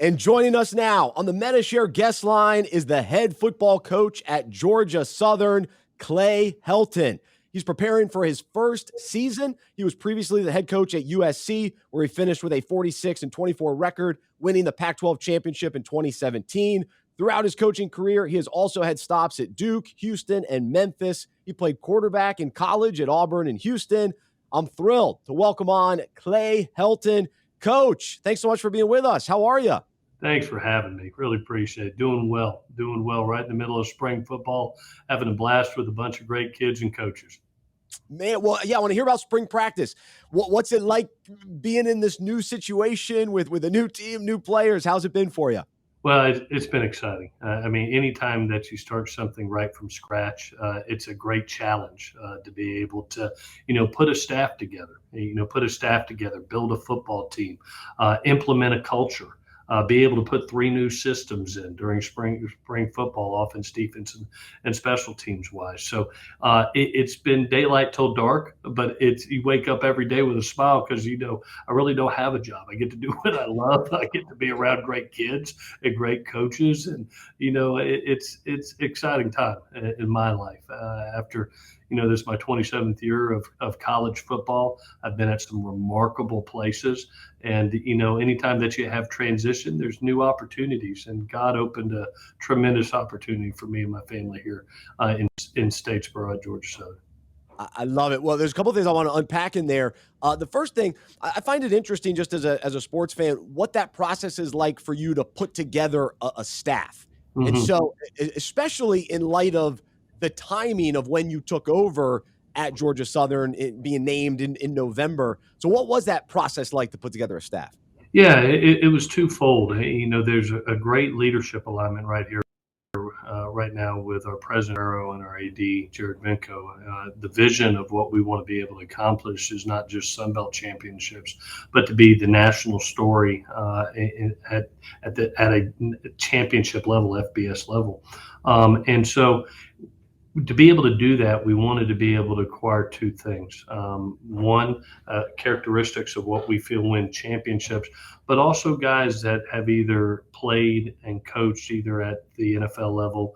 And joining us now on the MetaShare guest line is the head football coach at Georgia Southern, Clay Helton. He's preparing for his first season. He was previously the head coach at USC, where he finished with a 46-24 record, winning the Pac-12 championship in 2017. Throughout his coaching career, he has also had stops at Duke, Houston, and Memphis. He played quarterback in college at Auburn and Houston. I'm thrilled to welcome on Clay Helton. Coach, thanks so much for being with us. How are you? Thanks for having me. Really appreciate it. Doing well right in the middle of spring football, having a blast with a bunch of great kids and coaches. Man, well, yeah, I want to hear about spring practice. What's it like being in this new situation with a new team, new players? How's it been for you? Well, it's been exciting. I mean, anytime that you start something right from scratch, it's a great challenge to be able to, put a staff together, build a football team, implement a culture. Be able to put 3 new systems in during spring football, offense, defense, and special teams wise. So it's been daylight till dark, but you wake up every day with a smile because I really don't have a job. I get to do what I love. I get to be around great kids and great coaches, and it's exciting time in my life. After this is my 27th year of college football. I've been at some remarkable places. And, anytime that you have transition, there's new opportunities. And God opened a tremendous opportunity for me and my family here in Statesboro at Georgia Southern. I love it. Well, there's a couple of things I want to unpack in there. The first thing, I find it interesting just as a sports fan, what that process is like for you to put together a staff. Mm-hmm. And so, especially in light of the timing of when you took over at Georgia Southern, being named in November. So what was that process like to put together a staff? Yeah, it was twofold. There's a great leadership alignment right here. Right now with our president and our AD, Jared Vinco. The vision of what we want to be able to accomplish is not just Sun Belt championships, but to be the national story at a championship level, FBS level. And so to be able to do that, we wanted to be able to acquire 2 things. One, characteristics of what we feel win championships, but also guys that have either played and coached either at the NFL level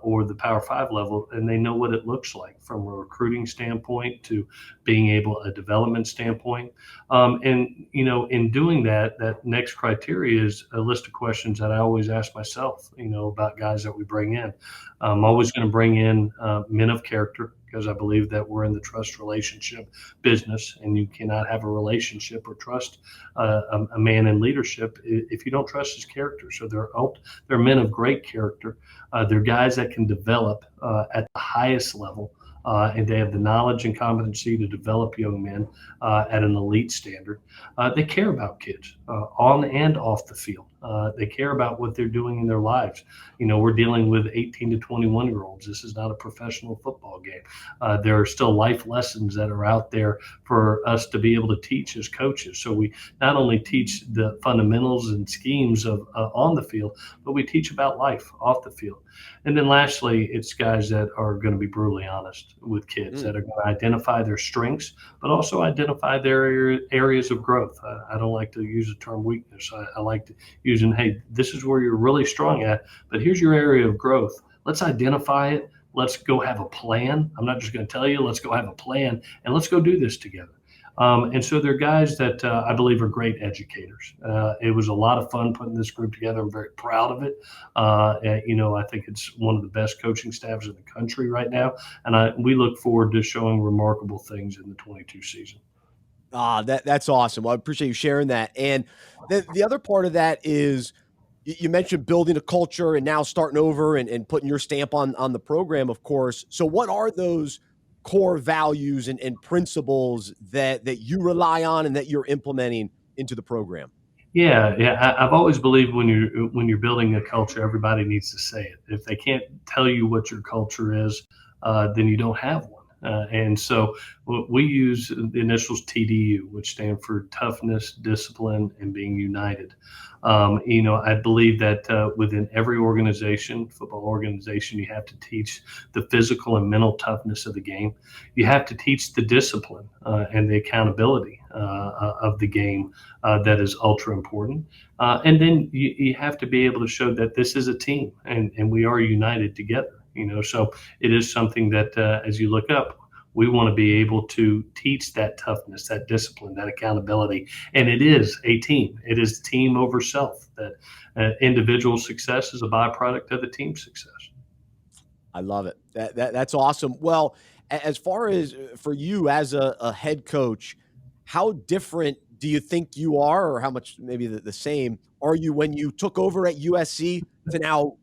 or the Power 5 level, and they know what it looks like from a recruiting standpoint to being a development standpoint. In doing that next criteria is a list of questions that I always ask myself, about guys that we bring in. I'm always going to bring in men of character, because I believe that we're in the trust relationship business, and you cannot have a relationship or trust a man in leadership if you don't trust his character. So they're men of great character. They're guys that can develop at the highest level, and they have the knowledge and competency to develop young men at an elite standard. They care about kids on and off the field. They care about what they're doing in their lives. We're dealing with 18 to 21-year-olds. This is not a professional football game. There are still life lessons that are out there for us to be able to teach as coaches. So we not only teach the fundamentals and schemes of on the field, but we teach about life off the field. And then lastly, it's guys that are going to be brutally honest with kids, that are going to identify their strengths, but also identify their areas of growth. I don't like to use the term weakness. I like to using, hey, this is where you're really strong at, but here's your area of growth. Let's identify it. Let's go have a plan. I'm not just going to tell you, let's go have a plan, and let's go do this together. And so they're guys that I believe are great educators. It was a lot of fun putting this group together. I'm very proud of it. I think it's one of the best coaching staffs in the country right now. And we look forward to showing remarkable things in the 22 season. That's awesome. Well, I appreciate you sharing that. And the other part of that is you mentioned building a culture and now starting over and putting your stamp on the program, of course. So what are those core values and principles that you rely on and that you're implementing into the program? Yeah. I've always believed when you're building a culture, everybody needs to say it. If they can't tell you what your culture is, then you don't have one. And so we use the initials TDU, which stand for toughness, discipline, and being united. I believe that within every organization, football organization, you have to teach the physical and mental toughness of the game. You have to teach the discipline and the accountability of the game that is ultra important. And then you have to be able to show that this is a team and we are united together. So it is something that as you look up, we want to be able to teach that toughness, that discipline, that accountability. And it is a team. It is team over self, that individual success is a byproduct of the team success. I love it. That's awesome. Well, as far as for you as a head coach, how different do you think you are, or how much maybe the same are you when you took over at USC to now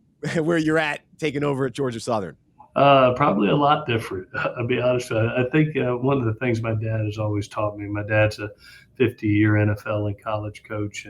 where you're at taking over at Georgia Southern? Probably a lot different. I'll be honest with you. I think one of the things my dad has always taught me. My dad's a 50-year NFL and college coach,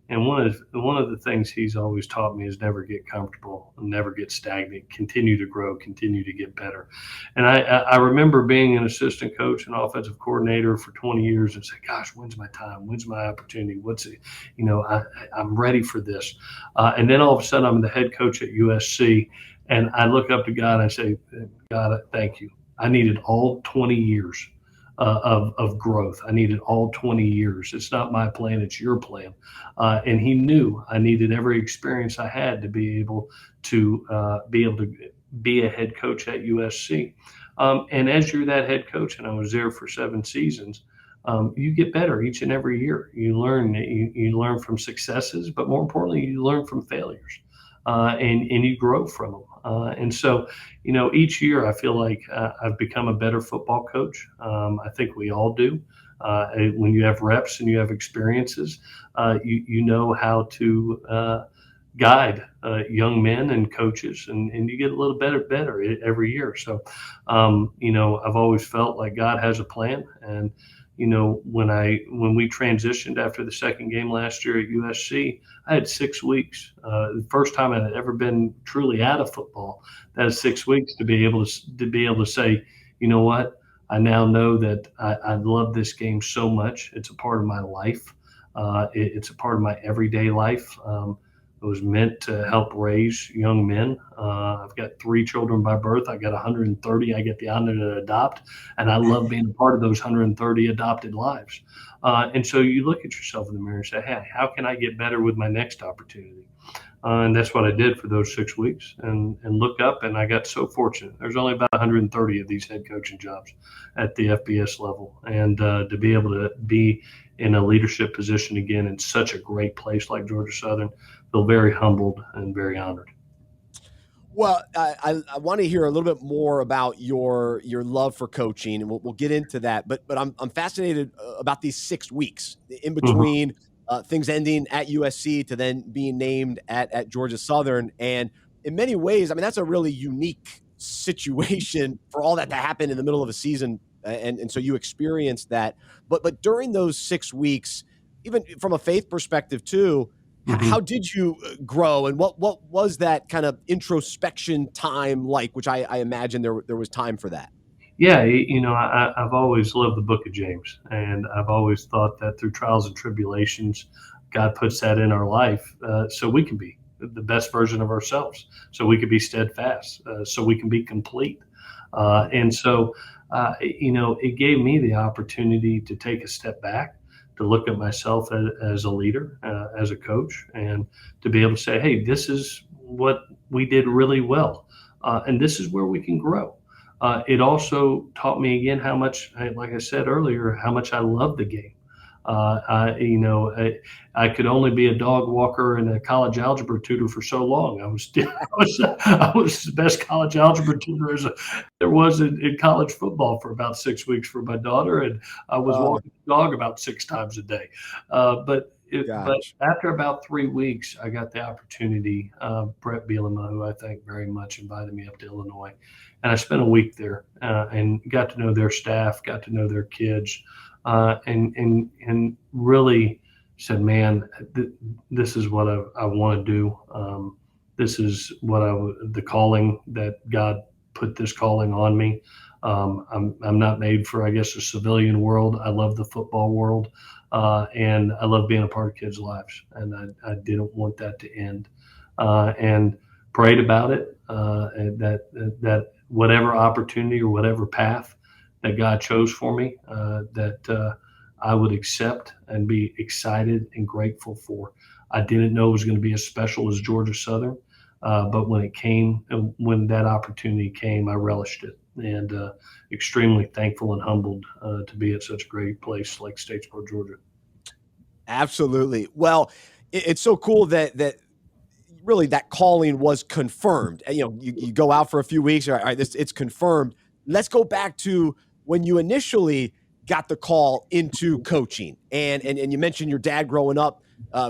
and one of the things he's always taught me is never get comfortable, never get stagnant, continue to grow, continue to get better. And I remember being an assistant coach and offensive coordinator for 20 years and say, "Gosh, when's my time? When's my opportunity? What's it? I'm ready for this." And then all of a sudden, I'm the head coach at USC. And I look up to God and I say, "God, thank you. I needed all 20 years of growth. I needed all 20 years. It's not my plan, it's your plan." And he knew I needed every experience I had to be able to be a head coach at USC. And as you're that head coach, and I was there for 7 seasons, you get better each and every year. You learn from successes, but more importantly, you learn from failures. And you grow from them. And so, each year I feel like I've become a better football coach. I think we all do. When you have reps and you have experiences, you know how to guide young men and coaches, and you get a little better every year. So, I've always felt like God has a plan. And when we transitioned after the second game last year at USC, I had 6 weeks. The first time I had ever been truly out of football. That is 6 weeks to be able to say, you know what? I now know that I love this game so much. It's a part of my life. It's a part of my everyday life. It was meant to help raise young men. I've got 3 children by birth. I got 130 I get the honor to adopt, and I love being a part of those 130 adopted lives. And so you look at yourself in the mirror and say, "Hey, how can I get better with my next opportunity?" And that's what I did for those 6 weeks, and look up, and I got so fortunate. There's only about 130 of these head coaching jobs at the FBS level, and to be able to be in a leadership position again in such a great place like Georgia Southern, feel very humbled and very honored. Well, I want to hear a little bit more about your love for coaching, and we'll get into that. But I'm fascinated about these 6 weeks in Mhm. between things ending at USC to then being named at Georgia Southern, and in many ways, I mean that's a really unique situation for all that to happen in the middle of a season, and so you experienced that. But during those 6 weeks, even from a faith perspective too, how Mhm. did you grow, and what was that kind of introspection time like? Which I imagine there was time for that. Yeah, I've always loved the Book of James, and I've always thought that through trials and tribulations, God puts that in our life so we can be the best version of ourselves, so we can be steadfast, so we can be complete. And so, it gave me the opportunity to take a step back, to look at myself as a leader, as a coach, and to be able to say, "Hey, this is what we did really well, and this is where we can grow." It also taught me again how much, like I said earlier, how much I love the game. I could only be a dog walker and a college algebra tutor for so long. I was the best college algebra tutor there was in college football for about 6 weeks for my daughter, and I was Oh walking the dog about 6 times a day. But gosh. after about 3 weeks, I got the opportunity. Brett Bielema, who I thank very much, invited me up to Illinois, and I spent a week there and got to know their staff, got to know their kids, and really said, "Man, this is what I want to do. This is the calling that God put this calling on me." I'm not made for, I guess, the civilian world. I love the football world, and I love being a part of kids' lives. And I didn't want that to end, and prayed about it. And that whatever opportunity or whatever path that God chose for me, that I would accept and be excited and grateful for. I didn't know it was going to be as special as Georgia Southern, but when it came, when that opportunity came, I relished it, and extremely thankful and humbled to be at such a great place like Statesboro, Georgia. Absolutely. Well, it's so cool that really that calling was confirmed. And, you go out for a few weeks. All right, this it's confirmed. Let's go back to when you initially got the call into coaching, and you mentioned your dad growing up,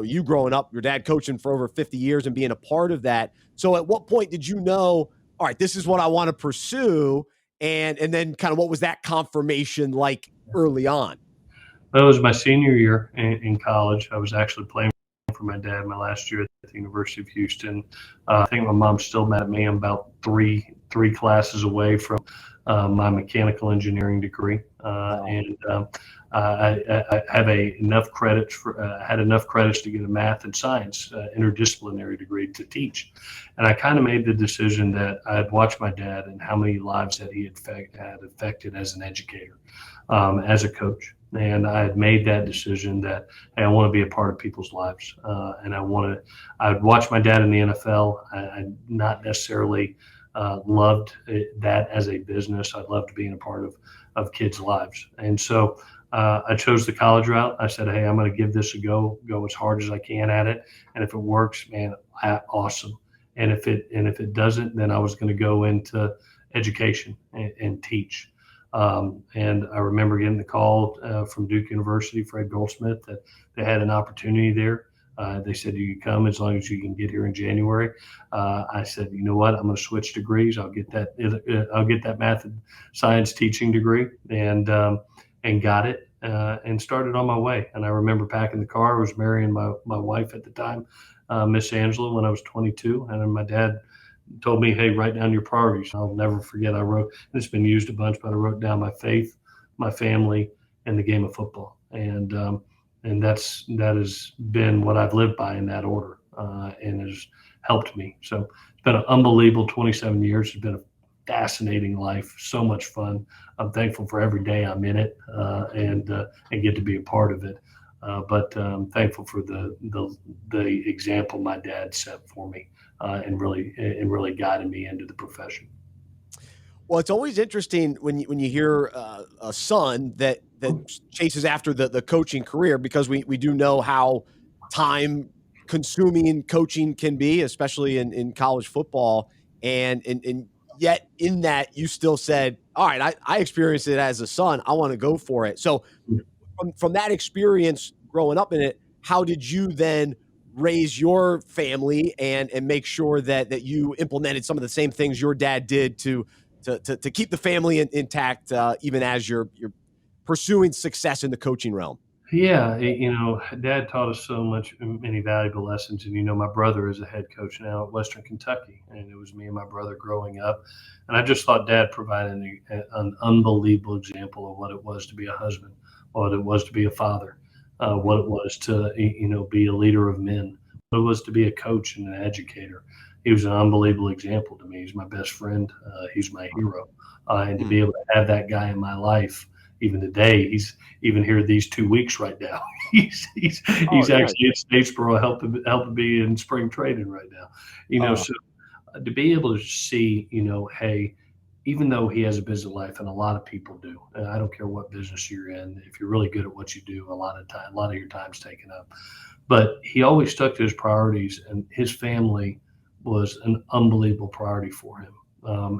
you growing up, your dad coaching for over 50 years and being a part of that. So, at what point did you know? All right, this is what I want to pursue, and then kind of what was that confirmation like early on? That was my senior year in college. I was actually playing for my dad my last year at the University of Houston. I think my mom's still mad at me. I'm about three classes away from my mechanical engineering degree, and I have enough credits had enough credits to get a math and science interdisciplinary degree to teach. And I kind of made the decision that I had watched my dad and how many lives that he had affected as an educator, as a coach. And I had made that decision that, hey, I want to be a part of people's lives, and I'd watch my dad in the NFL. I not necessarily loved that as a business. I loved being a part of kids' lives. And so I chose the college route. I said, hey, I'm going to give this a go as hard as I can at it. And if it works, man, awesome. And if it doesn't, then I was going to go into education and teach. And I remember getting the call from Duke University, Fred Goldsmith, that they had an opportunity there. They said, you can come as long as you can get here in January. I said, you know what? I'm going to switch degrees. I'll get that math and science teaching degree, and got it, and started on my way. And I remember packing the car. I was marrying my wife at the time, Miss Angela, when I was 22. And then my dad told me, hey, write down your priorities. I'll never forget. I wrote, and it's been used a bunch, but I wrote down my faith, my family, and the game of football. And that has been what I've lived by in that order, and has helped me. So it's been an unbelievable 27 years. It's been a fascinating life, so much fun. I'm thankful for every day I'm in it, and get to be a part of it. But I'm thankful for the example my dad set for me, and really guided me into the profession. Well, it's always interesting when you hear a son that chases after the coaching career, because we do know how time consuming coaching can be, especially in college football, and yet in that you still said, all right, I experienced it as a son. I want to go for it. So from that experience growing up in it, how did you then raise your family and make sure that you implemented some of the same things your dad did to keep the family intact, even as you're pursuing success in the coaching realm? Yeah, Dad taught us so many valuable lessons. And my brother is a head coach now at Western Kentucky, and it was me and my brother growing up. And I just thought Dad provided an unbelievable example of what it was to be a husband, what it was to be a father, what it was to be a leader of men, what it was to be a coach and an educator. He was an unbelievable example to me. He's my best friend. He's my hero, and to be able to have that guy in my life. Even today, he's even here these 2 weeks right now. He's actually at Statesboro helping me in spring training right now. So to be able to see, hey, even though he has a busy life, and a lot of people do, and I don't care what business you're in, if you're really good at what you do, a lot of your time's taken up. But he always stuck to his priorities, and his family was an unbelievable priority for him.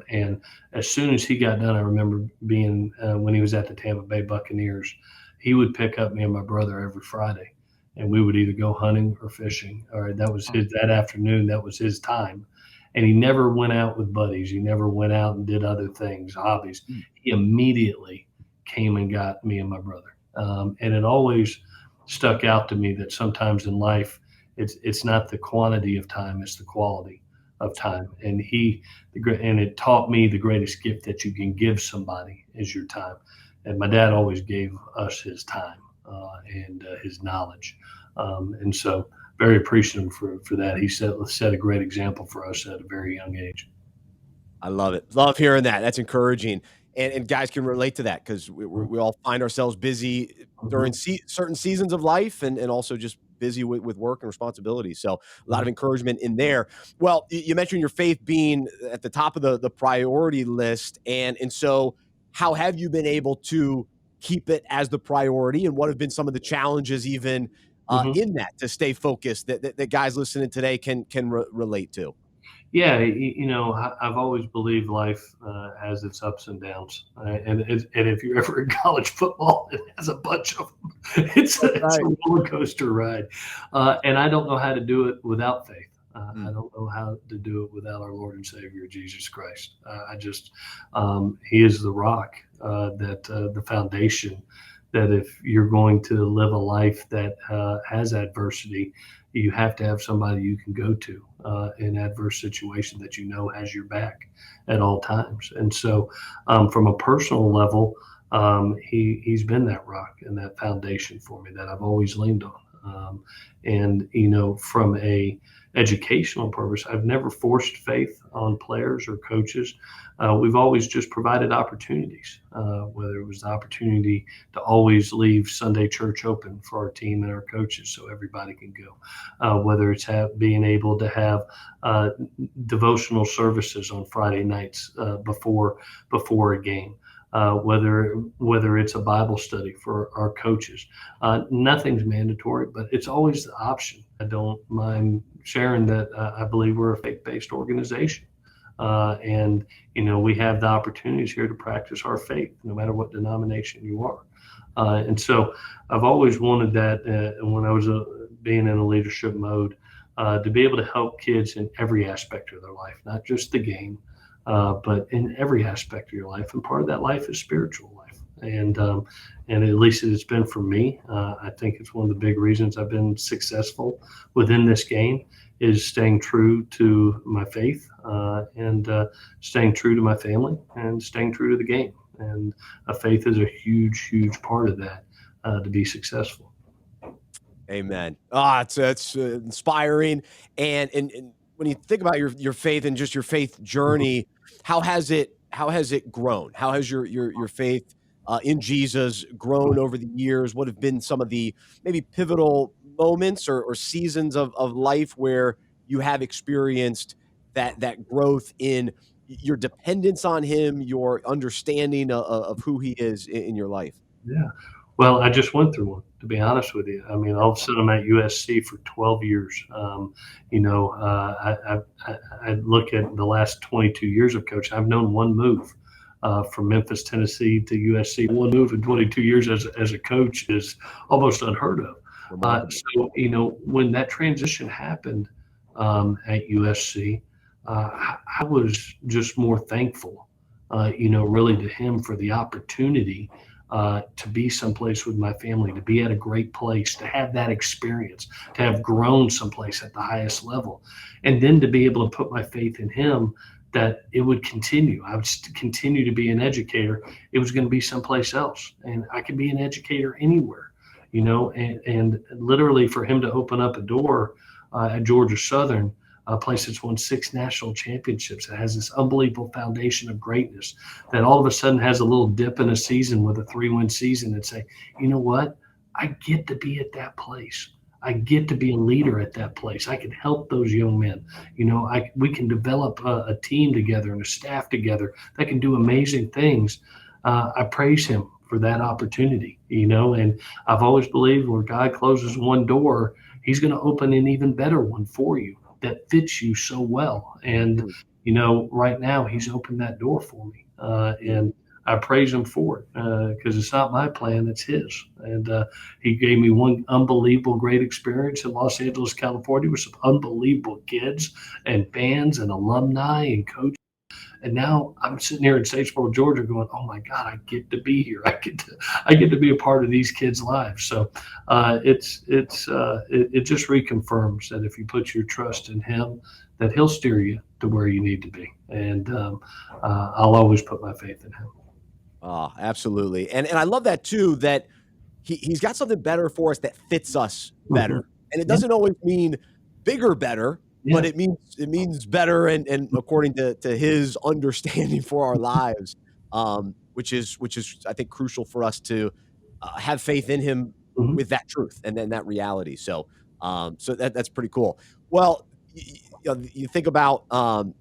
And as soon as he got done, I remember being when he was at the Tampa Bay Buccaneers, he would pick up me and my brother every Friday, and we would either go hunting or fishing. Or that afternoon. That was his time, and he never went out with buddies. He never went out and did other things, hobbies. He immediately came and got me and my brother, and it always stuck out to me that sometimes in life, it's not the quantity of time, it's the quality. of time. And it taught me the greatest gift that you can give somebody is your time. And my dad always gave us his time and his knowledge. And so very appreciative for that. He set a great example for us at a very young age. I love it. Love hearing that. That's encouraging. And guys can relate to that because we all find ourselves busy during Mhm. certain seasons of life and also just busy with work and responsibility. So a lot of encouragement in there. Well, you mentioned your faith being at the top of the priority list. And so how have you been able to keep it as the priority? And what have been some of the challenges even Mhm. in that to stay focused that guys listening today can relate to? Yeah, I've always believed life has its ups and downs, and if you're ever in college football, it has a bunch of them. That's It's a right. roller coaster ride, and I don't know how to do it without faith. I Mm. don't know how to do it without our Lord and Savior Jesus Christ. He is the rock, the foundation. That if you're going to live a life that has adversity, you have to have somebody you can go to in adverse situation that you know has your back at all times. And so, from a personal level, he's been that rock and that foundation for me that I've always leaned on. And from a educational purpose, I've never forced faith on players or coaches. We've always just provided opportunities, whether it was the opportunity to always leave Sunday church open for our team and our coaches so everybody can go, whether it's being able to have devotional services on Friday nights before a game. Whether it's a Bible study for our coaches, nothing's mandatory, but it's always the option. I don't mind sharing that I believe we're a faith-based organization, and we have the opportunities here to practice our faith, no matter what denomination you are. And so I've always wanted that when I was being in a leadership mode, to be able to help kids in every aspect of their life, not just the game, but in every aspect of your life. And part of that life is spiritual life. And at least it's been for me. I think it's one of the big reasons I've been successful within this game is staying true to my faith and staying true to my family and staying true to the game. And faith is a huge, huge part of that to be successful. Amen. It's inspiring. And when you think about your faith and just your faith Mhm. journey, how has it grown? How has your faith in Jesus grown over the years? What have been some of the maybe pivotal moments or seasons of life where you have experienced that growth in your dependence on Him, your understanding of who He is in your life? Yeah. Well, I just went through one, to be honest with you. I mean, all of a sudden I'm at USC for 12 years. I look at the last 22 years of coaching. I've known one move from Memphis, Tennessee to USC. One move in 22 years as a coach is almost unheard of. Remarkable. When that transition happened at USC, I was just more thankful, really to him for the opportunity to be someplace with my family, to be at a great place, to have that experience, to have grown someplace at the highest level, and then to be able to put my faith in him that it would continue. I would continue to be an educator. It was going to be someplace else, and I could be an educator anywhere, and literally for him to open up a door at Georgia Southern, a place that's won 6 national championships, that has this unbelievable foundation of greatness, that all of a sudden has a little dip in a season with a 3-win season and say, you know what? I get to be at that place. I get to be a leader at that place. I can help those young men. We can develop a team together and a staff together that can do amazing things. I praise him for that opportunity, and I've always believed where God closes one door, he's going to open an even better one for you that fits you so well. And, Mm, right now he's opened that door for me. mm. And I praise him for it because it's not my plan, it's his. And he gave me one unbelievable great experience in Los Angeles, California with some unbelievable kids and fans and alumni and coaches. And now I'm sitting here in Statesboro, Georgia, going, "Oh my God, I get to be here. I get to be a part of these kids' lives." So it just reconfirms that if you put your trust in Him, that He'll steer you to where you need to be. And I'll always put my faith in Him. Oh, absolutely. And I love that too, that he's got something better for us that fits us Mm-hmm. better. And it Yeah, doesn't always mean bigger better, but yeah. it means better and according to his understanding for our lives, which is I think crucial for us to have faith in him Mm-hmm. with that truth and then that reality. So that's pretty cool. Well, you think about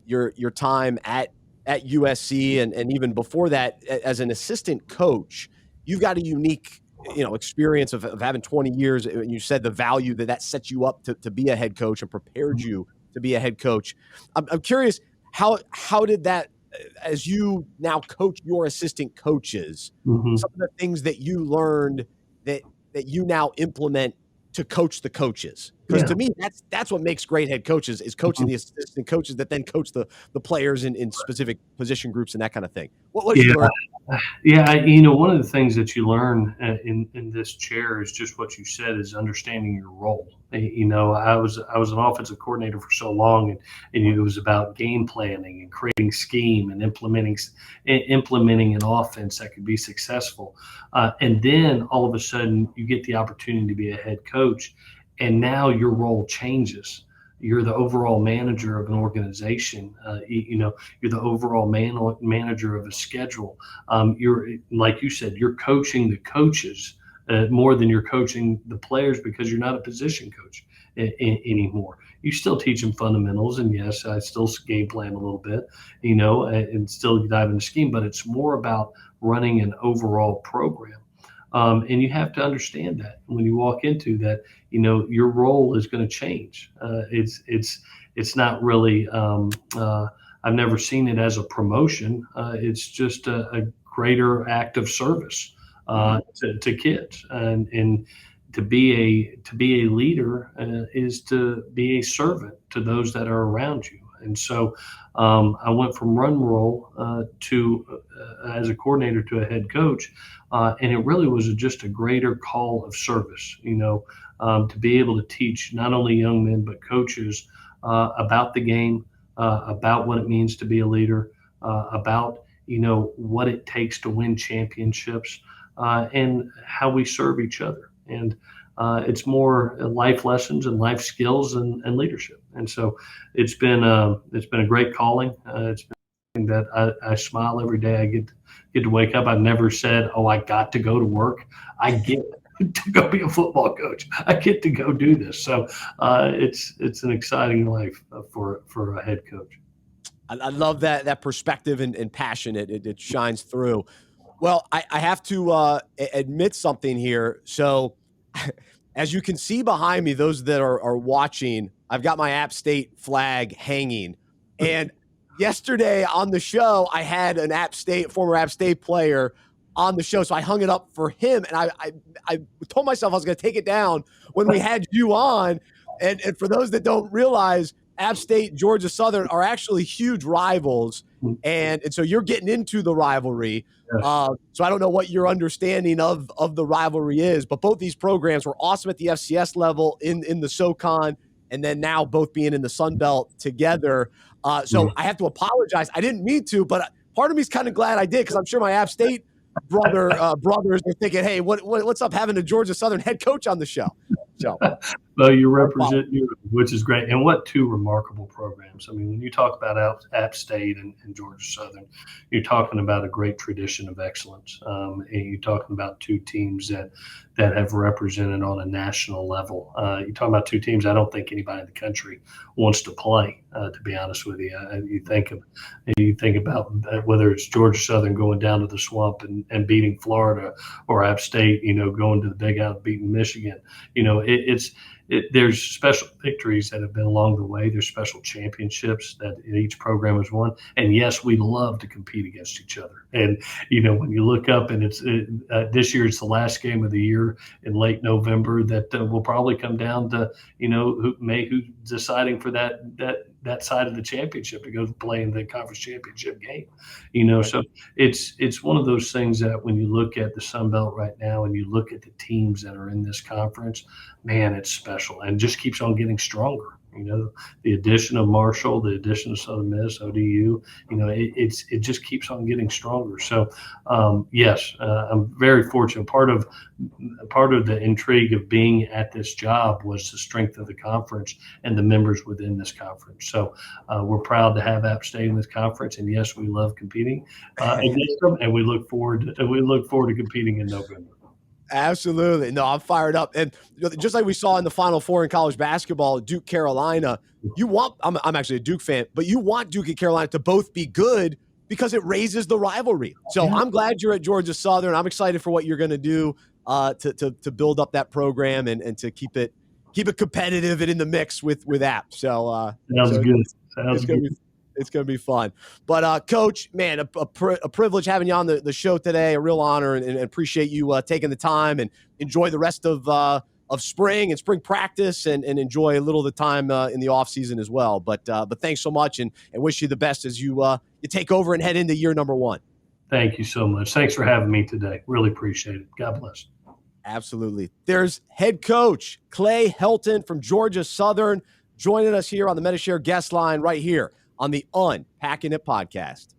your time at USC and even before that as an assistant coach, you've got a unique experience of having 20 years. And you said the value that sets you up to be a head coach and prepared you to be a head coach. I'm curious, how did that, as you now coach your assistant coaches, Mm-hmm. some of the things that you learned that you now implement to coach the coaches? Because Yeah. to me, that's what makes great head coaches, is coaching the assistant coaches that then coach the players in specific position groups and that kind of thing. What did you Yeah. learn? Yeah, one of the things that you learn in this chair is just what you said, is understanding your role. I was an offensive coordinator for so long, and it was about game planning and creating scheme and implementing an offense that could be successful. And then all of a sudden, you get the opportunity to be a head coach, and now your role changes. You're the overall manager of an organization. You're the overall manager of a schedule. You're, like you said, you're coaching the coaches more than you're coaching the players, because you're not a position coach anymore. You still teach them fundamentals, and yes, I still game plan a little bit, and still dive into scheme, but it's more about running an overall program. And you have to understand that when you walk into that, your role is going to change. It's not really. I've never seen it as a promotion. It's just a greater act of service to kids, and to be a leader is to be a servant to those that are around you. And so I went from run role to as a coordinator to a head coach, and it really was just a greater call of service. To be able to teach not only young men but coaches about the game, about what it means to be a leader, about what it takes to win championships, and how we serve each other. And it's more life lessons and life skills and leadership. And so it's been a great calling. It's been something that I smile every day. I get to wake up. I've never said, "Oh, I got to go to work." I get to go be a football coach. I get to go do this. So it's an exciting life for a head coach. I love that perspective and passion. It shines through. Well, I have to admit something here. So, as you can see behind me, those that are watching, I've got my App State flag hanging. And yesterday on the show, I had an former App State player on the show, so I hung it up for him. And I told myself I was going to take it down when we had you on. And for those that don't realize, App State, Georgia Southern are actually huge rivals. And so you're getting into the rivalry. So I don't know what your understanding of the rivalry is, but both these programs were awesome at the FCS level in the SoCon, and then now both being in the Sun Belt together. So I have to apologize. I didn't mean to, but part of me is kind of glad I did, because I'm sure my App State brothers are thinking, "Hey, what's up having a Georgia Southern head coach on the show?" So. Well, you represent you, which is great. And what two remarkable programs. I mean, when you talk about App State and Georgia Southern, you're talking about a great tradition of excellence. And you're talking about two teams that have represented on a national level. You're talking about two teams I don't think anybody in the country wants to play, to be honest with you. You think about whether it's Georgia Southern going down to the Swamp and beating Florida, or App State, going to the Big House beating Michigan. there's special victories that have been along the way. There's special championships that each program has won. And yes, we love to compete against each other. And, when you look up and this year, it's the last game of the year in late November that will probably come down to, who's deciding for that side of the championship to go play in the conference championship game. Right. So it's one of those things that when you look at the Sun Belt right now and you look at the teams that are in this conference, man, it's special and just keeps on getting stronger. The addition of Marshall, the addition of Southern Miss, ODU, it just keeps on getting stronger. So, yes, I'm very fortunate. Part of the intrigue of being at this job was the strength of the conference and the members within this conference. So, we're proud to have App State in this conference, and yes, we love competing against them, and we look forward to competing in November. Absolutely. No, I'm fired up. And just like we saw in the Final Four in college basketball, Duke, Carolina, I'm actually a Duke fan, but you want Duke and Carolina to both be good because it raises the rivalry. So I'm glad you're at Georgia Southern. I'm excited for what you're going to do to build up that program and to keep it competitive and in the mix with App. So Sounds good. It's going to be fun. But, Coach, man, a privilege having you on the show today, a real honor, and appreciate you taking the time and enjoy the rest of spring and spring practice and enjoy a little of the time in the off season as well. But thanks so much and wish you the best as you take over and head into year number 1. Thank you so much. Thanks for having me today. Really appreciate it. God bless. Absolutely. There's head coach Clay Helton from Georgia Southern joining us here on the Medi-Share guest line right here on the Unpacking It podcast.